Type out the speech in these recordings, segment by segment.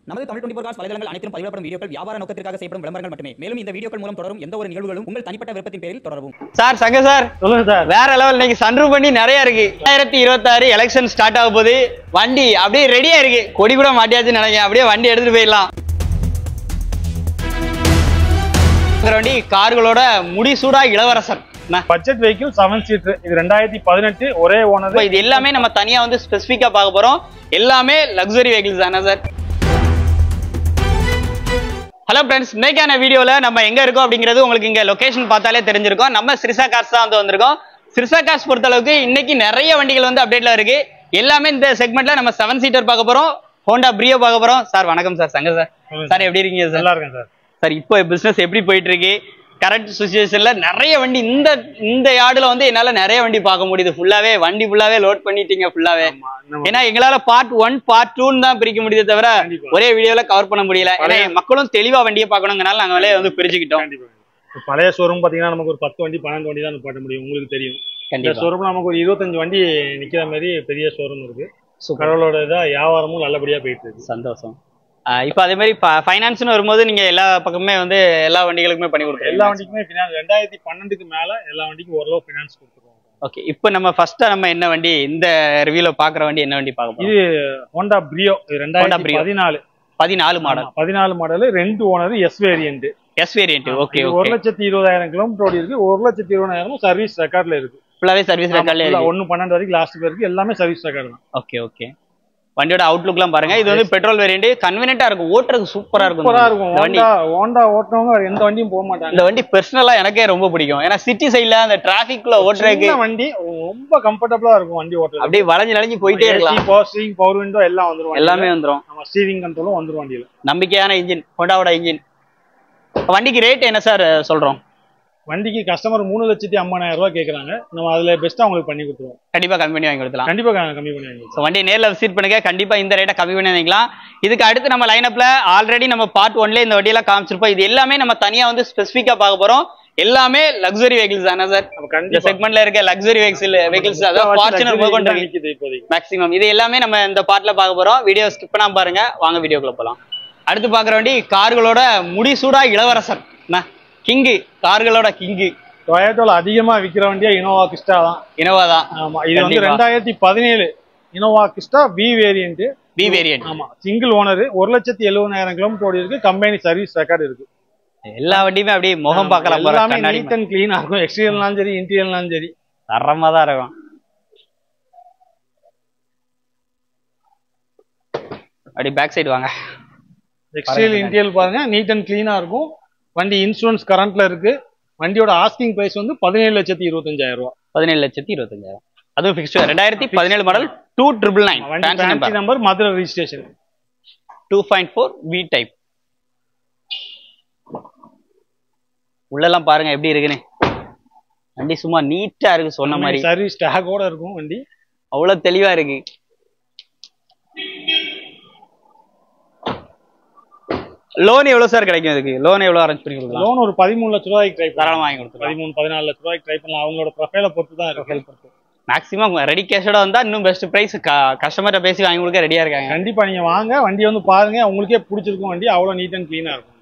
நமது தமிழ் 24 காஸ் வலைதளங்கள் அனைத்தும் பதிவிடப்படும் வீடியோக்கள் வியாபார நோக்கத்திற்காக செய்யப்படும் விளம்பரங்கள் மட்டுமே. மேலும் இந்த வீடியோக்கள் மூலம் தொடரும் எந்த ஒரு நிகழ்வுகளும் உங்கள் தனிப்பட்ட விருப்பத்தின் பேரில் தொடரவும். சார் சங்க சார் சொல்லுங்க சார். வேற லெவல் இன்னைக்கு சன்ரூப் பண்ணி நிறைய இருக்கு. 2026 எலெக்ஷன் ஸ்டார்ட் ஆக போகுது. வண்டி அப்படியே ரெடியா இருக்கு. கொடி கூட மாட்டியாச்சுன்னு நினைக்கிறேன். அப்படியே வண்டி எடுத்துட்டு போயிடலாம். வண்டி கார்களோட முடிசூடா இளவரசர் பட்ஜெட் வெஹிக்கிள் 7 சீட்டர். இது 2018 ஒரே ஓனர். இது எல்லாமே நம்ம தனியா வந்து ஸ்பெசிஃபிக்கா பார்க்க போறோம். எல்லாமே லக்ஸரி வெஹிக்கிள்ஸ் தானே சார். ஹலோ ஃப்ரெண்ட்ஸ், இன்னைக்கான வீடியோல நம்ம எங்க இருக்கோம் அப்படிங்கிறது உங்களுக்கு இங்க லொகேஷன் பார்த்தாலே தெரிஞ்சிருக்கும். நம்ம சிறுசா கார்ஸ் தான் வந்து வந்திருக்கோம். சிறுசா கார்ஸ் பொறுத்த அளவுக்கு இன்னைக்கு நிறைய வண்டிகள் வந்து அப்டேட்ல இருக்கு. எல்லாமே இந்த செக்மெண்ட்ல நம்ம 7 சீட்டர் பார்க்க போறோம். ஹோண்டா பிரியோ பார்க்க போறோம். சார் வணக்கம் சார். சங்க சார். சார் எப்படி இருக்கீங்க சார்? நல்லா இருக்கேன் சார். சார் இப்போ பிசினஸ் எப்படி போயிட்டு இருக்கு? கரண்ட் சுச்சுவேஷன்ல நிறைய வண்டி இந்த யார்டுல வந்து என்னால நிறைய வண்டி பார்க்க முடியுது. ஃபுல்லாவே லோட் பண்ணிட்டீங்க ஃபுல்லாவே. ஏன்னா எங்களால பார்ட் 1 பார்ட் 2 தான் பிரிக்க முடியுது தவிர ஒரே வீடியோல கவர் பண்ண முடியல. ஏன்னா மக்களும் தெளிவா வண்டியை பார்க்கணுங்கனால நாங்களே வந்து பிரிச்சுக்கிட்டோம். பழைய ஷோரூம் பாத்தீங்கன்னா நமக்கு ஒரு 10 வண்டி 12 வண்டி தான் நிப்பாட்ட முடியும். உங்களுக்கு தெரியும். இந்த ஷோரூம்ல நமக்கு ஒரு 25 வண்டி நிக்கிற மாதிரி பெரிய ஷோரூம் இருக்கு. கடவுளோட இதா வியாபாரமும் நல்லபடியா போயிட்டு இருக்கு. சந்தோஷம். இப்ப அதே மாதிரி ஃபைனான்ஸ்னு வரும்போது நீங்க எல்லா பக்கமே வந்து எல்லா வண்டிகளுக்குமே பண்ணி கொடுக்குறீங்க. எல்லா வண்டிக்குமே ஃபினான்ஸ் 2012க்கு மேல எல்லா வண்டிக்கும் ஓரளவு ஃபினான்ஸ் கொடுத்துருவோம். ஓகே, இப்போ நம்ம ஃபர்ஸ்டா நம்ம என்ன வண்டி இந்த ரிவ்யூல பாக்குற வண்டி என்ன வண்டி பார்க்க போறோம்? இது Honda Brio 2014 model. 14 model 2 owner S variant. Okay. 1,20,000 kilometre ஓடி இருக்கு. 1,20,000 சர்வீஸ் ரெக்கார்ட்ல இருக்கு. ஃபுல்லாவே சர்வீஸ் ரெக்கார்ட்ல இருக்கு. 1/12 வரைக்கும் லாஸ்ட் பேருக்கு எல்லாமே சர்வீஸ் ரெக்கார்ட் தான். ஓகே. வண்டியோட அவுட்லுக்லாம் பாருங்க. இது வந்து பெட்ரோல் வேரியன்ட். கன்வீனியன்ட்டா இருக்கும். ஓட்டுறதுக்கு சூப்பரா இருக்கும். ஹோண்டா ஓட்டுறவங்க எந்த வண்டியும் போக மாட்டாங்க. இந்த வண்டி பர்சனலா எனக்கே ரொம்ப பிடிக்கும். ஏன்னா சிட்டி சைடுல அந்த டிராபிக்ல ஓட்டுறதுக்கு வண்டி ரொம்ப கம்ஃபர்டபுளா இருக்கும். வண்டி ஓட்டுறது அப்படியே வளைஞ்சு போயிட்டே இருக்கலாம். ஸ்டீரிங், பவர் விண்டோ எல்லாம் வந்துரும். எல்லாமே வந்துரும். நம்ம ஸ்டீரிங் கண்ட்ரோலும் வந்துரும் வண்டியில. நம்பிக்கையான இன்ஜின், ஹோண்டாவோட இன்ஜின். வண்டிக்கு ரேட் என்ன சார் சொல்றோம்? வண்டிக்கு கஸ்டமர் 3,50,000 ரூபாய் கேக்குறாங்க. நம்ம அதுல பெஸ்டா உங்களுக்கு பண்ணி கொடுத்துருவோம். கண்டிப்பா கம்மி பண்ணி வாங்கி கொடுக்கலாம். கண்டிப்பா கம்மி பண்ணி வாங்கி. வண்டி நேர்ல விசிட் பண்ணுங்க. கண்டிப்பா இந்த ரேட்டை கம்மி பண்ணி வாங்கிக்கலாம். இதுக்கு அடுத்து நம்ம லைனப்ல ஆல்ரெடி நம்ம பார்ட் 1ல இந்த வண்டியெல்லாம் காமிச்சிருப்போம். இது எல்லாமே நம்ம தனியா வந்து ஸ்பெசிஃபிக்கா பார்க்க போறோம். எல்லாமே லக்ஸரி வெஹிக்கிள்ஸ் தானே சார். இந்த செக்மெண்ட்ல இருக்க லக்ஸரி வெஹிக்கிள்ஸ் அதாவது ஃபார்ச்சுனர் முதற்கொண்டு மேக்ஸிமம் இது எல்லாமே நம்ம இந்த பார்ட்ல பார்க்க போறோம். வீடியோ ஸ்கிப் பண்ணாம பாருங்க. வாங்க வீடியோக்குள்ள போலாம். அடுத்து பாக்குற வண்டி கார்களோட முடிசூடா இளவரசர் கிங்கு. கார்களோட கிங்கு. டொயோட்டோல அதிகமா விக்கிற வண்டியா இனோவா கிறிஸ்டா தான். ஆமா, இது வந்து 2017 இனோவா கிறிஸ்டா பி வேரியன்ட். ஆமா, சிங்கிள் ஓனர். 1,70,000 கிலோமீட்டர் ஓடி இருக்கு. கம்பெனி சர்வீஸ் ரெக்கார்டு இருக்கு. எல்லா வண்டியுமே அப்படியே முகம் பார்க்கலாம். எல்லாமே நீட் அண்ட் கிளீனா இருக்கும். எக்ஸ்டீரியர்னாலும் சரி இன்டீரியர்னாலும் சரி தரமா தான் இருக்கும். அப்படி பேக் சைடு வாங்க. எக்ஸ்டீரியர் இன்டீரியர் பாருங்க, நீட் அண்ட் கிளீனா இருக்கும். வண்டி இன்சூரன்ஸ் கரண்ட்ல இருக்கு. வண்டியோட ஆஸ்கிங் பிரைஸ் வந்து 17,25,000 ரூபாய். 17,25,000. அதுவும் fixed. 2017 model 2999 number, Madurai registration. 2.4 V type. உள்ளெல்லாம் பாருங்க எப்படி இருக்குன்னு. வண்டி சும்மா நீட்டா இருக்கு. சொன்ன மாதிரி சர்வீஸ் டேகோட இருக்கும் வண்டி. அவ்வளவு தெளிவா இருக்கு. லோன் எவ்வளவு சார் கிடைக்கும்? இதுக்கு லோன் எவ்வளவு அரேஞ்ச் பண்ணி கொடுக்கலாம்? லோன் ஒரு 13 லட்ச ரூபாய்க்கு ட்ரை தாராளமா வாங்கி கொடுத்துருவோம். 13-14 லட்ச ரூபாய்க்கு ட்ரை பண்ணலாம். அவங்களோட ப்ரொஃபைலை பொறுத்து தான் இருக்கு. மேக்ஸிமம் ரெடி கேஷோட வந்தா இன்னும் பெஸ்ட் பிரைஸ். கஸ்டமர்கிட்ட பேசி வாங்கி கொடுக்க ரெடியா இருக்காங்க. கண்டிப்பா நீங்க வாங்க, வண்டி வந்து பாருங்க. உங்களுக்கே பிடிச்சிருக்கும். வண்டி அவ்வளவு நீட் அண்ட் கிளீனா இருக்கும்.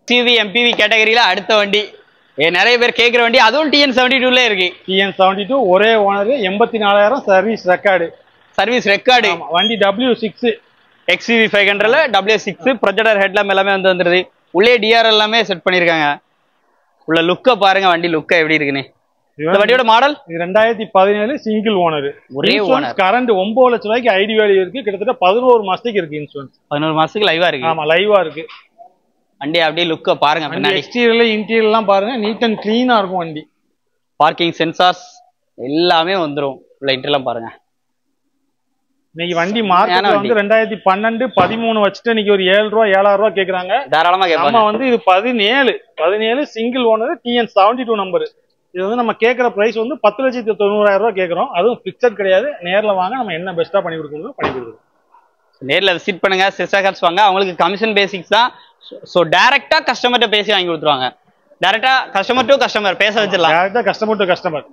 சிவி எம்பிவி கேட்டகரியில அடுத்த வண்டி நிறைய பேர் கேட்கிற வண்டி. அதுவும் TN72ல இருக்கு. TN72 ஒரே ஓனர், 84,000 சர்வீஸ் ரெக்கார்டு. வண்டி W6 XUV 500ல W6 projector headlamp எல்லாமே வந்துருது. உள்ளே டிஆர் எல்லாமே செட் பண்ணிருக்காங்க. உள்ள லுக்க பாருங்க. வண்டி லுக்க எப்படி இருக்குன்னு. இந்த வண்டியோட மாடல் 2017 சிங்கிள் ஓனர். ஒரே ஓனர். கரண்ட் 9 லட்ச ரூபாய்க்கு ஐடி வேல்யூ இருக்கு. கிட்டத்தட்ட 11 மாசத்துக்கு இருக்கு இன்சூரன்ஸ். 11 மாசத்துக்கு லைவா இருக்கு. ஆமா, லைவா இருக்கு. வண்டி அப்படியே லுக்க பாருங்க. பின்னாடி எக்ஸ்டீரியர்ல இன்டீரியர்லாம் பாருங்க. நீட் அண்ட் கிளீனா இருக்கும் வண்டி. பார்க்கிங் சென்சார்ஸ் எல்லாமே வந்துரும். உள்ள இன்டர்லாம் பாருங்க. இன்னைக்கு வண்டி மார்க்கெட்ல வந்து 2012 13 வச்சுட்டு இன்னைக்கு ஒரு 7,000 ரூபாய் கேக்குறாங்க. தாராளமா கேட்பாங்க. நம்ம வந்து இது 17 சிங்கிள் ஓனர் TN72 நம்பர். இது வந்து நம்ம கேட்கற பிரைஸ் வந்து 10,90,000 ரூபாய் கேட்கறோம். அதுவும் பிக்சட் கிடையாது. நேர்ல வாங்க, நம்ம என்ன பெஸ்டா பண்ணி கொடுக்கணும். நேர்ல விசிட் பண்ணுங்க. சிறுசா கார்ஸ் வாங்க. அவங்களுக்கு கமிஷன் பேசிக்ஸ் தான். சோ டைரக்டா கஸ்டமர்கிட்ட பேசி வாங்கி கொடுத்துருவாங்க. டைரக்டா கஸ்டமர் டு கஸ்டமர் பேச வச்சிடலாம். டைரக்டா கஸ்டமர் டு கஸ்டமர்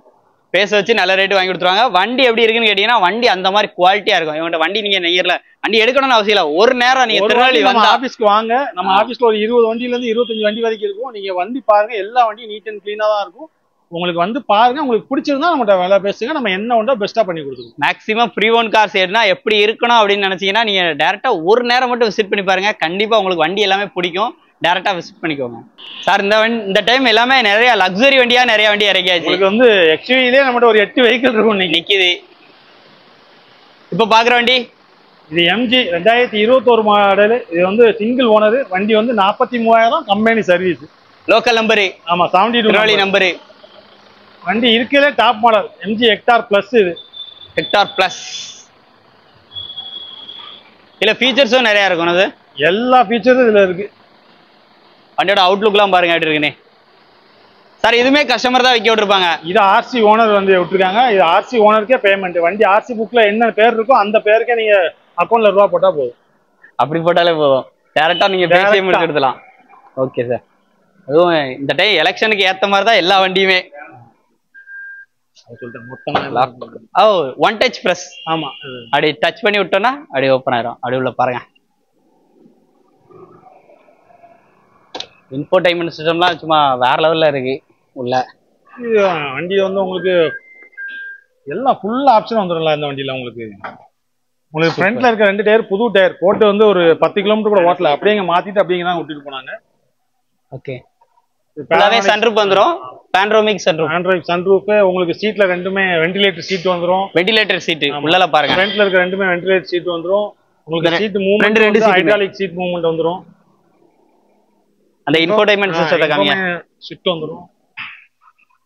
பேச வச்சு நல்ல ரேட்டு வாங்கி கொடுத்துருவாங்க. வண்டி எப்படி இருக்குன்னு கேட்டீங்கன்னா வண்டி அந்த மாதிரி குவாலிட்டியா இருக்கும். இவங்க வண்டி நீங்க நெய்யர்ல வண்டி எடுக்கணும்னு அவசியம் இல்லை. ஒரு நேரம் நீங்க திருநெல்வேலி வந்து ஆபீஸ்க்கு வாங்க. நம்ம ஆபீஸ்ல ஒரு 20 வண்டியில இருந்து 25 வண்டி வரைக்கும் இருக்கும். நீங்க வண்டி பாருங்க, எல்லா வண்டியும் நீட் அண்ட் கிளீனா தான் இருக்கும். உங்களுக்கு வந்து பாருங்க, உங்களுக்கு பிடிச்சிருந்தா நம்மகிட்ட வேலை பேசுங்க, நம்ம என்ன ஒன்றோ பெஸ்டா பண்ணி கொடுத்துருவோம். மேக்ஸிமம் ப்ரீ ஓன் கார்ஸ் ஏறினா எப்படி இருக்கணும் அப்படின்னு நினைச்சீங்கன்னா நீங்க டேரக்டா ஒரு நேரம் மட்டும் விசிட் பண்ணி பாருங்க. கண்டிப்பா உங்களுக்கு வண்டி எல்லாமே பிடிக்கும். டேரக்டா விசிட் பண்ணிக்கோங்க சார். இந்த டைம் எல்லாமே நிறைய லக்ஸரி வண்டியா நிறைய வண்டி இறக்கியாச்சு. உங்களுக்கு வந்து எக்ஸ்யூவிலே நம்மகிட்ட ஒரு 8 வெஹிக்கிள் இருக்கும் நிக்குது. இப்ப பாக்குற வண்டி இது எம்ஜி 2021 மாடல். இது வந்து சிங்கிள் ஓனர். வண்டி வந்து 43,000 கம்பெனி சர்வீஸ். Local number. ஆமா 72 நம்பரு. வண்டி இருக்கலே top model MG Hector plus. இது ஹெக்டார் பிளஸ். இல்ல ஃபீச்சர்ஸும் நிறைய இருக்கும். அது எல்லா ஃபீச்சர்ஸும் இதுல இருக்கு. வண்டியோட அவுட்லுக்லாம் பாருங்க எப்படி இருக்குன்னு சார். இதுமே கஸ்டமர் தான் விற்க விட்டுருப்பாங்க. இது ஆர்சி ஓனர் வந்து விட்டுருக்காங்க. இது ஆர்சி ஓனருக்கே பேமெண்ட். வண்டி ஆர்சி புக்ல என்ன பேர் இருக்கோ அந்த பேருக்கே நீங்க அக்கௌண்ட்ல ரூபா போட்டா போதும். அப்படி போட்டாலே போதும். டேரக்டா நீங்க பேசியே முடிச்சு எடுத்துலாம். Okay sir. அதுவும் இந்த டைம் எலெக்ஷனுக்கு ஏத்த மாதிரி தான் எல்லா வண்டியுமே. One touch press. ஆமா, அப்படி டச் பண்ணி விட்டோம்னா அப்படி ஓப்பன் ஆயிரும். அப்படி உள்ள பாருங்க. இன்ஃபோடைன்மென்ட் சிஸ்டம்லாம் சும்மா வேற லெவல்ல இருக்கு உள்ள. வண்டி வந்து உங்களுக்கு எல்லாம் ஃபுல் ஆப்ஷன் வந்துடும்ல இந்த வண்டியில. உங்களுக்கு ஃப்ரண்ட்ல இருக்க 2 டயர் புது டயர் போட்டு வந்து ஒரு 10 கிலோமீட்டர் கூட ஓட்டல. அப்படியே மாத்திட்டு அப்படியே தான் விட்டுட்டு போனாங்க. ஓகே. ஃபுல்லாவே சன்ரூஃப் வந்துரும். Panoramic sunroof. Android sunroof. உங்களுக்கு சீட்ல ரெண்டுமே வென்டிலேட்டர் சீட் வந்துரும். வென்டிலேட்டர் சீட் உள்ளல பாருங்க. ஃப்ரண்ட்ல இருக்க ரெண்டுமே வென்டிலேட்டர் சீட் வந்துரும். உங்களுக்கு சீட் மூவ்மெண்ட், ரெண்டு ஹைட்ராலிக் சீட் மூவ்மெண்ட் வந்துரும். அந்த இன்ஃபோடைன்மென்ட் சிஸ்டத்தை காமிங்க. ஷிஃப்ட் வந்துரும்.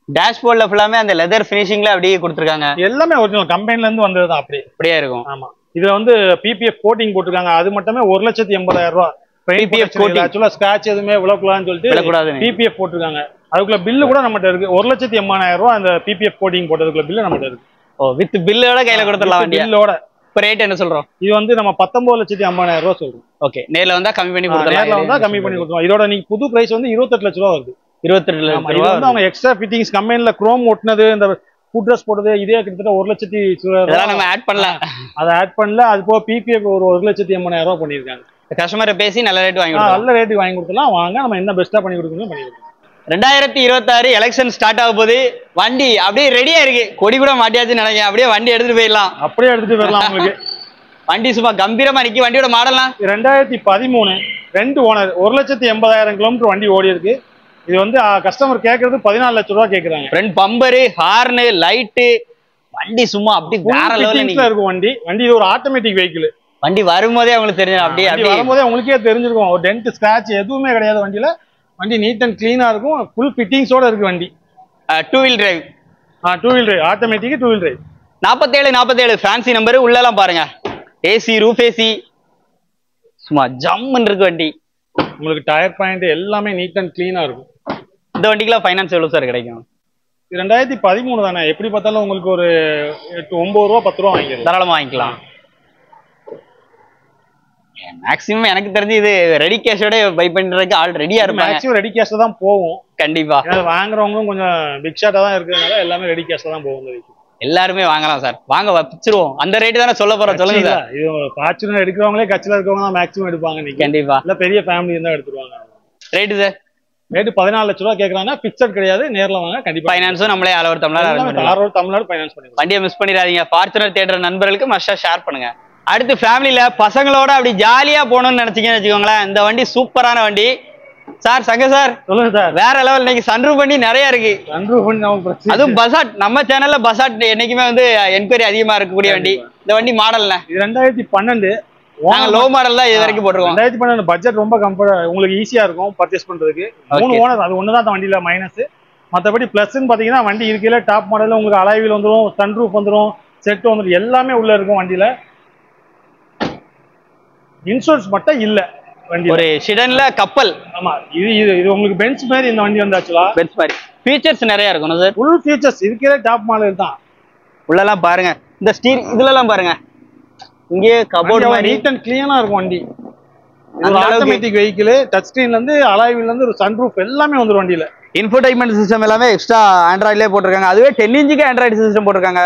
டேஷ்போர்ட்ல ஃபுல்லாமே அந்த லெதர் ஃபினிஷிங்ல அப்படியே கொடுத்திருக்காங்க. எல்லாமே ஒரிஜினல் கம்பெனில இருந்து வந்தது தான். அப்படியே இருக்கும். ஆமா. இதுல வந்து பிபிஎஃப் கோட்டிங் போட்டுருக்காங்க. அது மட்டுமே 1,80,000 ரூபாய். பிபிஎஃப் கோட்டிங் ஆக்சுவலா ஸ்கிராட்ச் எதுவுமே விழக்கூடாதுன்னு சொல்லிட்டு பிபிஎஃப் போட்டுருக்காங்க. அதுக்குள்ள பில்லு கூட நம்மகிட்ட இருக்கு. 1,80,000 ரூபாய் அந்த பிபிஎஃப் கோட்டிங் போட்டதுக்குள்ள பில்லு நம்மகிட்ட இருக்கு. ஓ, வித் பில்லோட கையில கொடுத்துடலாம். பில்லோட. இப்ப ரேட் என்ன சொல்றோம்? இது வந்து நம்ம 19,50,000 ரூபாய் சொல்றோம். ஓகே. நேர்ல வந்தா கம்மி பண்ணி கொடுத்துடலாம். நேர்ல வந்தா கம்மி பண்ணி கொடுத்துருவோம். இதோட நீங்க புது பிரைஸ் வந்து 28 லட்சம் ரூபாய் வருது. 28 லட்சம் ரூபாய் வந்து அவங்க எக்ஸ்ட்ரா ஃபிட்டிங்ஸ் கம்பெனில குரோம் ஒட்டினது, இந்த ஃபுட் ட்ரெஸ் போட்டது, இதே கிட்டத்தட்ட 1,00,000 நம்ம ஆட் பண்ணல. அதை ஆட் பண்ணல. அது போக பிபிஎஃப் ஒரு 1,80,000 ரூபாய் பண்ணிருக்காங்க. கஸ்டமரை பேசி நல்ல ரேட் வாங்கி கொடுக்கலாம். நல்ல ரேட் வாங்கி கொடுக்கலாம். வாங்க, நம்ம என்ன பெஸ்டா பண்ணி கொடுக்கணும் பண்ணி கொடுக்கலாம். 2026 எலெக்ஷன் ஸ்டார்ட் ஆக போது. வண்டி அப்படியே ரெடியா இருக்கு. கொடி கூட மாட்டியாச்சுன்னு நினைக்கிறேன். அப்படியே வண்டி எடுத்துட்டு போயிடலாம். அப்படியே எடுத்துட்டு போயிடலாம். உங்களுக்கு வண்டி சும்மா கம்பீரமா நிக்கி. வண்டியோட மாடல்லாம் 2013 2 ஓனர் 1,80,000 கிலோமீட்டர் வண்டி ஓடி இருக்கு. இது வந்து கஸ்டமர் கேட்கறது 14 லட்சம் ரூபாய் கேக்குறாங்க. ஃப்ரண்ட் பம்பரு, ஹார்னு, லைட்டு, வண்டி சும்மா அப்படி வேற லெவல்ல இருக்கும். வண்டி இது ஒரு ஆட்டோமேட்டிக் வெஹிக்கிள். வண்டி வரும்போதே உங்களுக்கு தெரிஞ்சு அப்படியே வரும்போதே உங்களுக்கே தெரிஞ்சிருக்கும். ஒரு டென்ட் ஸ்கிராட்ச் எதுவுமே கிடையாது வண்டியில. வண்டி நீட் அண்ட் கிளீனா இருக்கும். ஃபுல் ஃபிட்டிங்ஸோட இருக்கு வண்டி. 2 wheel drive. 2 wheel drive automatic 2 wheel drive. 47 fancy number. உள்ளலாம் பாருங்க. ஏசி, ரூஃப் ஏசி, சும்மா ஜம்முன்னு இருக்கு வண்டி. உங்களுக்கு டயர் பாயிண்ட் எல்லாமே நீட் அண்ட் கிளீனா இருக்கும். இந்த வண்டிக்குலாம் ஃபைனான்ஸ் எவ்வளவு சார் கிடைக்கும்? 2013 தானே. எப்படி பார்த்தாலும் உங்களுக்கு ஒரு 9 ரூபா 10 ரூபா வாங்கிக்கலாம். தாராளமா வாங்கிக்கலாம். மேக்ஸிமம் எனக்கு தெரிஞ்சு இது ரெடி கேஷோட பை பண்றதுக்கு ஆல் ரெடியா இருப்பாங்க. மேக்ஸிமம் ரெடி கேஷ்ல தான் போகும். கண்டிப்பா. வாங்குறவங்களும் கொஞ்சம் பிக் ஷாட்டா தான் இருக்கிறதுனால எல்லாமே ரெடி கேஷ்ல தான் போகும். எல்லாருமே வாங்கலாம் சார். வாங்க வச்சிருவோம். அந்த ரேட் தானே சொல்ல போறோம். சொல்லுங்க சார். இது ஃபார்ச்சுனர் எடுக்கிறவங்களே கட்சில இருக்கவங்க தான் மேக்ஸிமம் எடுப்பாங்க. நீங்க கண்டிப்பா இல்ல பெரிய ஃபேமிலி இருந்தா எடுத்துருவாங்க. ரேட் சார் ரேட் 14 லட்சம் ரூபாய் கேக்குறாங்க. பிக்சட் கிடையாது. நேர்ல வாங்க. கண்டிப்பா ஃபைனான்ஸும் நம்மளே ஆல் ஓவர் தமிழ்நாடு ஃபைனான்ஸ் பண்ணுவோம். வண்டியை மிஸ் பண்ணிடாதீங்க. ஃபார்ச்சுனர் தேடுற நண்பர்களுக்கு மஸ்டா ஷேர் பண்ணுங்க. அடுத்து ஃபேமிலியில பசங்களோட அப்படி ஜாலியா போகணும்னு நினைச்சீங்கன்னு வச்சுக்கோங்களேன். இந்த வண்டி சூப்பரான வண்டி சார். சங்க சார் சொல்லுங்க சார். வேற லெவல். இன்னைக்கு சன்ரூஃப் வண்டி நிறைய இருக்கு. சன்ரூஃப் வண்டி அதுவும் பசாட். நம்ம சேனல்ல பசாட் என்னைக்குமே வந்து என்கொயரி அதிகமா இருக்கக்கூடிய வண்டி. இந்த வண்டி மாடல்ல 2012 நாங்க லோ மாடல் தான் இது வரைக்கும் போட்டுருக்கோம். 2012 பட்ஜெட் ரொம்ப கம்ஃபர்ட். உங்களுக்கு ஈஸியா இருக்கும் பர்ச்சேஸ் பண்றதுக்கு. 3 ஓனர். அது ஒண்ணுதான் அந்த வண்டியில மைனஸ். மற்றபடி பிளஸ்ன்னு பாத்தீங்கன்னா வண்டி இருக்கையில டாப் மாடல்ல உங்களுக்கு அலாய்வில் வந்துடும், சன்ரூஃப் வந்துடும், செட் வந்துடும், எல்லாமே உள்ள இருக்கும் வண்டியில. இன்சூரன்ஸ் மட்டும் இல்ல வண்டி. ஒரு ஷிடன்ல கப்பல். ஆமா. இது உங்களுக்கு பென்ஸ் மாதிரி இந்த வண்டி வந்து ஆக்சுவலா பென்ஸ் மாதிரி ஃபீச்சர்ஸ் நிறைய இருக்கும் சார். ஃபுல் ஃபீச்சர்ஸ் இருக்கிற டாப் மாடல் தான். உள்ளலாம் பாருங்க. இந்த ஸ்டீல் இதுலலாம் பாருங்க. இங்கே கபோர்ட் மாதிரி நீட் அண்ட் கிளீனா இருக்கும் வண்டி. Automatic vehicle. டச் ஸ்கிரீன்ல இருந்து அலாய் வீல்ல இருந்து ஒரு சன்ரூஃப் எல்லாமே வந்துரும் வண்டியில. இன்ஃபோடைன்மெண்ட் சிஸ்டம் எல்லாமே எக்ஸ்ட்ரா ஆண்ட்ராய்ட்லேயே போட்டிருக்காங்க. அதுவே 10 இன்ச்சுக்கு ஆண்ட்ராய்டு சிஸ்டம் போட்டிருக்காங்க.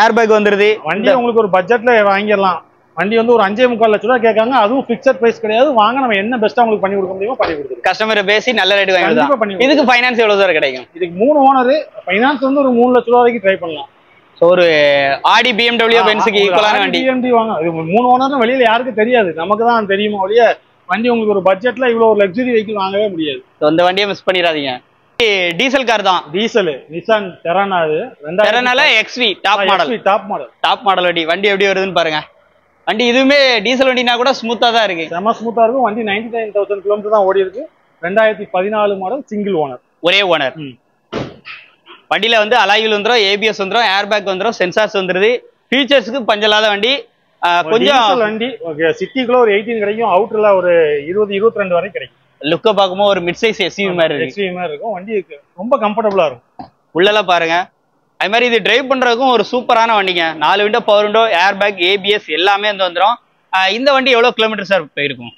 ஏர் பேக் வந்துருது. வண்டி உங்களுக்கு ஒரு பட்ஜெட்ல வாங்கிடலாம். வண்டி வந்து ஒரு 5.25 லட்ச ரூபா கேட்காங்க. அதுவும் பிக்சட் பிரைஸ் கிடையாது. வாங்க நம்ம என்ன பெஸ்ட்டா உங்களுக்கு பண்ணி கொடுக்க முடியுமோ பண்ணி கொடுத்துருவோம். கஸ்டமரை பேசி நல்ல ரேட் வாங்கி. இதுக்கு ஃபைனான்ஸ் எவ்வளவு சார் கிடைக்கும்? இதுக்கு 3 ஓனர், ஃபைனான்ஸ் வந்து ஒரு 3 லட்ச ரூபா வரைக்கும் ட்ரை பண்ணலாம். ஒரு ஆடி BMW பென்ஸுக்கு ஈக்குவலான வண்டி. BMW வாங்க. இது 3 ஓனர்னு வெளியில யாருக்கும் தெரியாது, நமக்கு தான் தெரியுமா ஒழிய வண்டி உங்களுக்கு ஒரு பட்ஜெட்ல இவ்வளவு ஒரு லக்ஸரி வெஹிக்கிள் வாங்கவே முடியாது. இந்த வண்டியை மிஸ் பண்ணிடாதீங்க. டீசல் கார் தான். Diesel Nissan Terrano. அது டெரானால XV டாப் மாடல் வண்டி எப்படி வருதுன்னு பாருங்க. வண்டி இதுவுமே டீசல் வண்டினா கூட ஸ்மூத்தா தான் இருக்கு. செம ஸ்மூத்தா இருக்கும். வண்டி 99,000 கிலோமீட்டர் தான் ஓடி இருக்கு. 2014 மாடல், சிங்கிள் ஓனர், ஒரே ஓனர். வண்டியில வந்து அலாயில் வந்துரும், ABS வந்துரும், ஏர் பேக் வந்துரும், சென்சார்ஸ் வந்துருது. ஃபீச்சர்ஸ்க்கு பஞ்சலாத வண்டி. கொஞ்சம் வண்டி சிட்டிக்குள்ள ஒரு 18 கிடைக்கும், அவுட்டர்ல ஒரு 20-22 வரை கிடைக்கும். லுக்க பார்க்கும்போது ஒரு மிட் சைஸ் SUV மாதிரி இருக்கும். வண்டி ரொம்ப கம்ஃபர்டபுளா இருக்கும். உள்ளெல்லாம் பாருங்க. அது மாதிரி இது டிரைவ் பண்றதுக்கும் ஒரு சூப்பரான வண்டிங்க. 4 window, power window, air bag, ABS எல்லாமே வந்து வந்துடும். இந்த வண்டி எவ்வளவு கிலோமீட்டர் சார் போயிருக்கும்?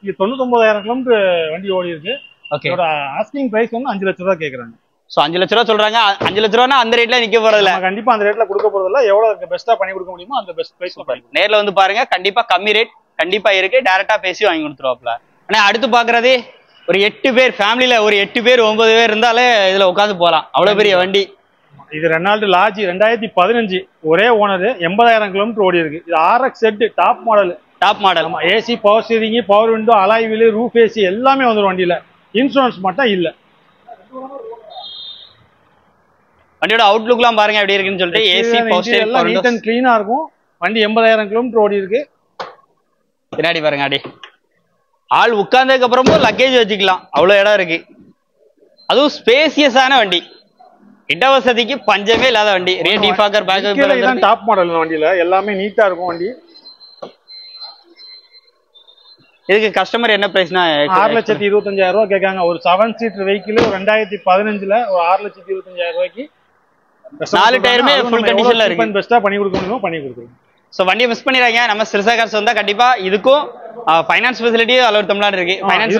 இது 99,000 கிலோமீட்டர் வண்டி ஓடி இருக்கு. ஆஸ்கிங் பிரைஸ் வந்து 5 லட்ச ரூபா கேக்குறாங்க. சோ 5 லட்ச ரூபா சொல்றாங்க. 5 லட்ச ரூபானா அந்த ரேட்ல நிக்க போறது இல்ல. கண்டிப்பா அந்த ரேட்ல கொடுக்க போறது இல்ல. எவ்வளவு பெஸ்டா பண்ணி கொடுக்க முடியுமோ அந்த பெஸ்ட் பிரைஸ்ல நேர்ல வந்து பாருங்க. கண்டிப்பா கம்மி ரேட் கண்டிப்பா இருக்கு. டைரக்டா பேசி வாங்கி கொடுத்துருவாப்ல. ஆனா அடுத்து பாக்குறது ஒரு 8 பேர் ஃபேமிலியில ஒரு 8 பேர் 9 பேர் இருந்தாலே இதுல உட்காந்து போலாம். அவ்வளவு பெரிய வண்டி. இது ரெனால்ட் லாஜி 2015 ஒரே ஓனர், 80,000 கிலோமீட்டர் ஓடி இருக்கு. இது RX செட் டாப் மாடல். ஆமா, AC, power steering, power window, alloy wheel, roof AC எல்லாமே வந்துரும் வண்டியில. இன்சூரன்ஸ் மட்டும் இல்ல. வண்டியோட அவுட்லுக்லாம் பாருங்க எப்படி இருக்குன்னு சொல்லிட்டு. AC, பவர் ஸ்டீரிங் எல்லாம் நீட் அண்ட் க்ளீனா இருக்கும். வண்டி 80,000 கிலோமீட்டர் ஓடி இருக்கு. பின்னாடி பாருங்க. அடி ஆள் உட்கார்ந்ததுக்கு அப்புறமும் லக்கேஜ் வச்சுக்கலாம். அவ்வளவு இடம் இருக்கு. அதுவும் ஸ்பேசியஸான வண்டி. இடவசதிக்கு பஞ்சமே இல்லாத வண்டி. Rear defogger, back top model வண்டியில எல்லாமே நீட்டா இருக்கும் வண்டி. இதுக்கு கஸ்டமர் என்ன பிரைஸ்னா 6,25,000 ரூபாய் கேட்காங்க. ஒரு 7 சீட்டர் வெஹிக்கிள் 2015ல ஒரு 6,25,000 ரூபாய்க்கு 4 டயருமே ஃபுல் கண்டிஷன்ல இருக்கு. பெஸ்டா பண்ணி கொடுக்க முடியுமோ பண்ணி கொடுத்துருவோம். சோ வண்டியை மிஸ் பண்ணிராங்க. நம்ம சிறுசா கார்ஸ் வந்தா கண்டிப்பா இதுக்கும் ஃபைனான்ஸ் ஃபெசிலிட்டி அலோவ் தமிழ்நாடு இருக்கு. ஃபைனான்ஸ்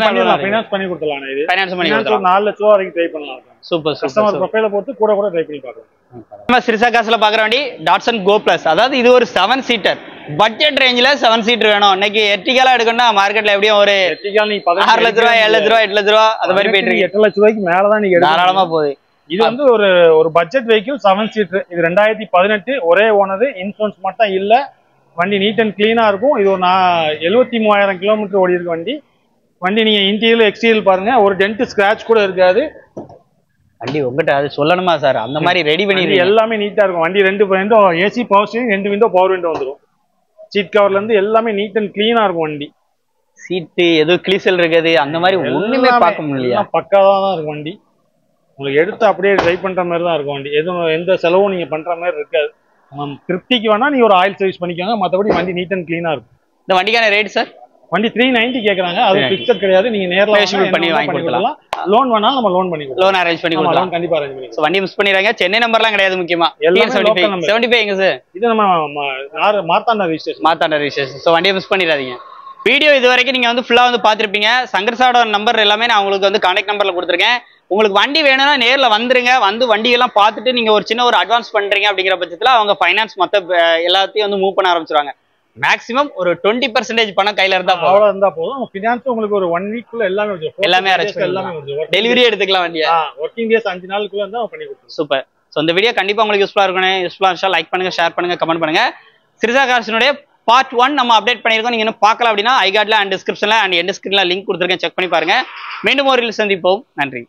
பண்ணி கொடுத்துடலாம். இது ஃபைனான்ஸ் பண்ணி கொடுத்துடலாம். 4 லட்சம் ரூபாய் வரைக்கும் ட்ரை பண்ணலாம். சூப்பர். கஸ்டமர் ப்ரொஃபைல பொறுத்து கூட ட்ரை பண்ணி பார்க்கலாம். நம்ம சிறுசா கார்ஸ்ல பாக்குற வண்டி டாட்சன் கோ பிளஸ். அதாவது இது ஒரு 7 சீட்டர் பட்ஜெட் ரேஞ்சில 7 சீட்டர் வேணும். இன்னைக்கு எர்டிகாலா எடுக்கணும்னா மார்க்கெட்ல எப்படியும் ஒரு 6 லட்ச ரூபாய், 7 லட்ச ரூபாய், 8 லட்ச ரூபாய் அது மாதிரி போயிட்டு இருக்கு. 8 லட்ச ரூபாய்க்கு மேலதான் நீங்க தாராளமா போகுது. இது வந்து ஒரு பட்ஜெட் வெஹிக்கிள் 7 சீட்டர். இது 2018 ஒரே ஓனர், இன்சூரன்ஸ் மட்டும் இல்ல. வண்டி நீட் அண்ட் கிளீனா இருக்கும். இது ஒரு 73,000 கிலோமீட்டர் ஓடி இருக்கு வண்டி. வண்டி நீங்க இன்டீரியல் எக்ஸ்டீரியல் பாருங்க, ஒரு டென்ட் ஸ்கிராட்ச் கூட இருக்காது. வண்டி உங்ககிட்ட அது சொல்லணுமா சார்? அந்த மாதிரி ரெடி பண்ணி எல்லாமே நீட்டா இருக்கும். வண்டி 2 window AC, power steering, 2 window power window வந்துடும். சீட் கவர்ல இருந்து எல்லாமே நீட் அண்ட் கிளீனா இருக்கும் வண்டி. சீட்டு எதுவும் கிளீசல் இருக்காது. அந்த மாதிரி ஒண்ணுமே பார்க்க முடியல. பக்காவா தான் இருக்கும் வண்டி. உங்களுக்கு எடுத்து அப்படியே ட்ரை பண்ற மாதிரி தான் இருக்கும் வண்டி. எதுவும் எந்த செலவும் நீங்க பண்ற மாதிரி இருக்காது. திருப்திக்கு வேணா நீ ஒரு ஆயில் சர்வீஸ் பண்ணிக்கோங்க. மற்றபடி வண்டி நீட் அண்ட் கிளீனா இருக்கும். இந்த வண்டிக்கான ரேட் சார்? வண்டி 390 கேக்குறாங்க. அது பிக்சட் கிடையாது. நீங்க நேர்ல பண்ணி வாங்கி கொடுக்கலாம். லோன் வேணா நம்ம லோன் பண்ணி கொடுக்கலாம். லோன் அரேஞ்ச் பண்ணி கொடுக்கலாம். கண்டிப்பா அரேஞ்ச் பண்ணி. சோ வண்டி மிஸ் பண்ணிராங்க. சென்னை நம்பர்லாம் கிடையாது. முக்கியமா 75 எங்க சார்? இது நம்ம மார்த்தாண்டா ரெஜிஸ்ட்ரேஷன். சோ வண்டியை மிஸ் பண்ணிராதீங்க. வீடியோ இது வரைக்கும் நீங்க வந்து ஃபுல்லா வந்து பாத்திருப்பீங்க. சங்கர்சாவோட நம்பர் எல்லாமே நான் உங்களுக்கு வந்து கான்டாக்ட் நம்பர்ல கொடுத்துருக்கேன். உங்களுக்கு வண்டி வேணும்னா நேர்ல வந்துருங்க. வந்து வண்டியெல்லாம் பார்த்துட்டு நீங்க ஒரு சின்ன ஒரு அட்வான்ஸ் பண்றீங்க அப்படிங்கிற பட்சத்துல அவங்க ஃபைனான்ஸ் மொத்த எல்லாத்தையும் வந்து மூவ் பண்ண ஆரம்பிச்சிருவாங்க. மேக்ஸிமம் ஒரு 20% பணம் கையில இருந்தா அவ்வளவு இருந்தா போதும். ஃபினான்ஸ் உங்களுக்கு ஒரு 1 வீக்குள்ள எல்லாமே அரேஞ்ச் பண்ணலாம். டெலிவரி எடுத்துக்கலாம். வண்டியை ஒர்க்கிங் டேஸ் 5 நாளுக்குள்ள இருந்தா பண்ணி கொடுத்துருவோம். சூப்பர். சோ இந்த வீடியோ கண்டிப்பா உங்களுக்கு யூஸ்ஃபுல்லா இருக்கும். லைக் பண்ணுங்க, ஷேர் பண்ணுங்க, கமெண்ட் பண்ணுங்க. சிறுசா கார்ஸினுடைய பார்ட் 1 நம்ம அப்டேட் பண்ணிருக்கோம். நீங்க இன்னும் பார்க்கல அப்படின்னா ஐகார்ட்ல அண்ட் டிஸ்கிரிப்ஷன்ல அண்ட் எண்ட் ஸ்கிரீன்ல லிங்க் கொடுத்துருக்கேன். செக் பண்ணி பாருங்க. மீண்டும் ஒரு சந்திப்போம். நன்றி.